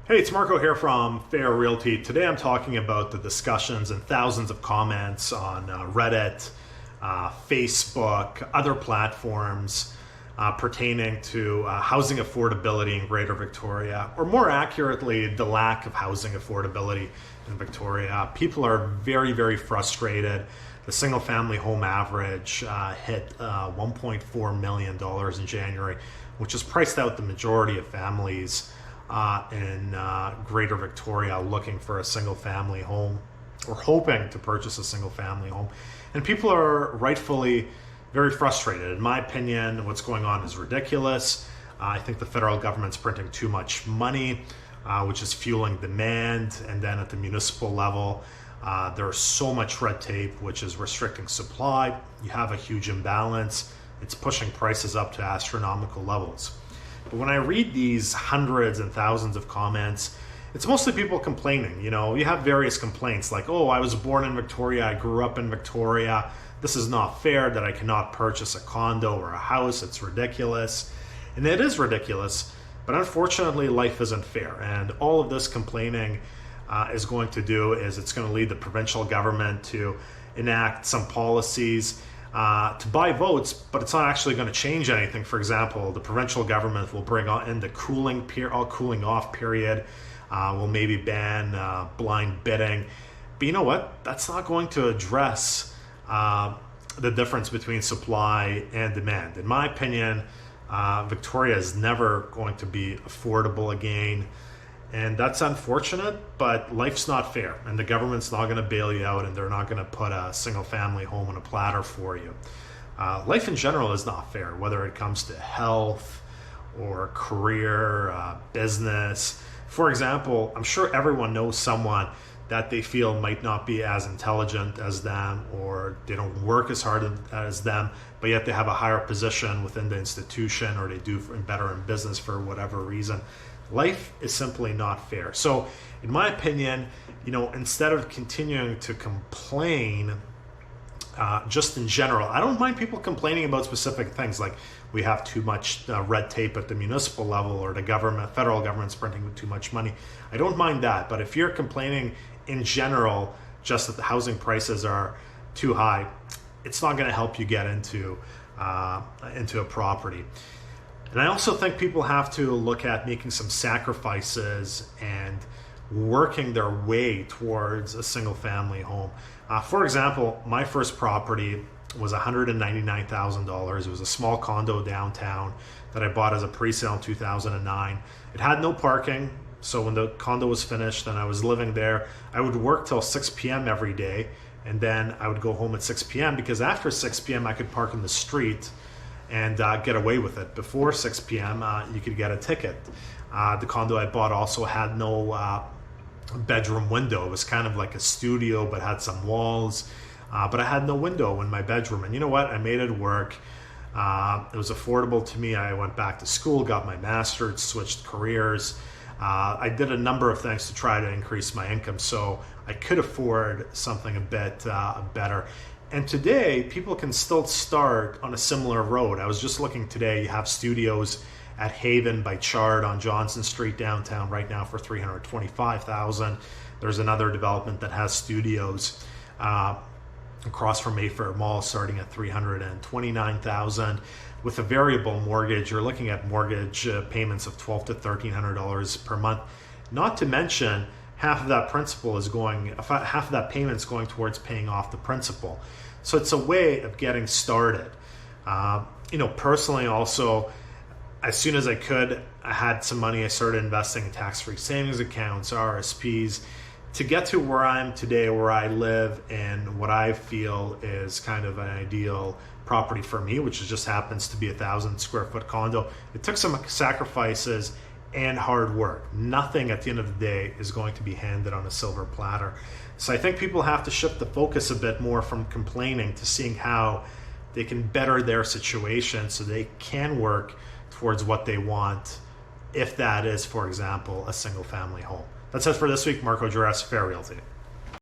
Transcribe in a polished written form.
Hey, it's Marko here from Fair Realty. Today I'm talking about the discussions and thousands of comments on Reddit, Facebook, other platforms pertaining to housing affordability in Greater Victoria, or more accurately, the lack of housing affordability in Victoria. People are very, very frustrated. The single family home average hit $1.4 million in January, which has priced out the majority of families in Greater Victoria looking for a single family home or hoping to purchase a single family home. And people are rightfully very frustrated. In my opinion, what's going on is ridiculous. I think the federal government's printing too much money, which is fueling demand. And then at the municipal level, there's so much red tape, which is restricting supply. You have a huge imbalance. It's pushing prices up to astronomical levels. But when I read these hundreds and thousands of comments, it's mostly people complaining. You know, you have various complaints like, oh, I was born in Victoria, I grew up in Victoria. This is not fair that I cannot purchase a condo or a house. It's ridiculous. And it is ridiculous, but unfortunately, life isn't fair. And all of this complaining is going to do is it's going to lead the provincial government to enact some policies to buy votes, but it's not actually going to change anything. For example, the provincial government will bring in the cooling off period, will maybe ban blind bidding. But you know what? That's not going to address the difference between supply and demand. In my opinion, Victoria is never going to be affordable again. And that's unfortunate, but life's not fair, and the government's not going to bail you out, and they're not going to put a single family home on a platter for you. Life in general is not fair, whether it comes to health or career, business. For example, I'm sure everyone knows someone that they feel might not be as intelligent as them, or they don't work as hard as them, but yet they have a higher position within the institution, or they do better in business for whatever reason. Life is simply not fair. So in my opinion, you know, instead of continuing to complain just in general, I don't mind people complaining about specific things like we have too much red tape at the municipal level, or the federal government's printing too much money. I don't mind that. But if you're complaining in general just that the housing prices are too high, it's not going to help you get into a property. And I also think people have to look at making some sacrifices and working their way towards a single family home. For example, my first property was $199,000. It was a small condo downtown that I bought as a pre-sale in 2009. It had no parking, so when the condo was finished and I was living there, I would work till 6 p.m. every day, and then I would go home at 6 p.m. because after 6 p.m. I could park in the street and get away with it. Before 6 p.m., you could get a ticket. The condo I bought also had no bedroom window. It was kind of like a studio, but had some walls. But I had no window in my bedroom. And you know what? I made it work. It was affordable to me. I went back to school, got my master's, switched careers. I did a number of things to try to increase my income so I could afford something a bit better. And today, people can still start on a similar road. I was just looking today, you have studios at Haven by Chard on Johnson Street downtown right now for $325,000. There's another development that has studios across from Mayfair Mall starting at $329,000. With a variable mortgage, you're looking at mortgage payments of $1,200 to $1,300 per month. Not to mention, half of that payment is going towards paying off the principal. So it's a way of getting started. You know, personally also, as soon as I could, I had some money, I started investing in tax-free savings accounts, RSPs, to get to where I'm today, where I live, and what I feel is kind of an ideal property for me, which just happens to be a 1,000 square foot condo. It took some sacrifices and hard work. Nothing at the end of the day is going to be handed on a silver platter. So I think people have to shift the focus a bit more from complaining to seeing how they can better their situation so they can work towards what they want, if that is, for example, a single family home. That's it for this week. Marko, Juras, Fair Realty.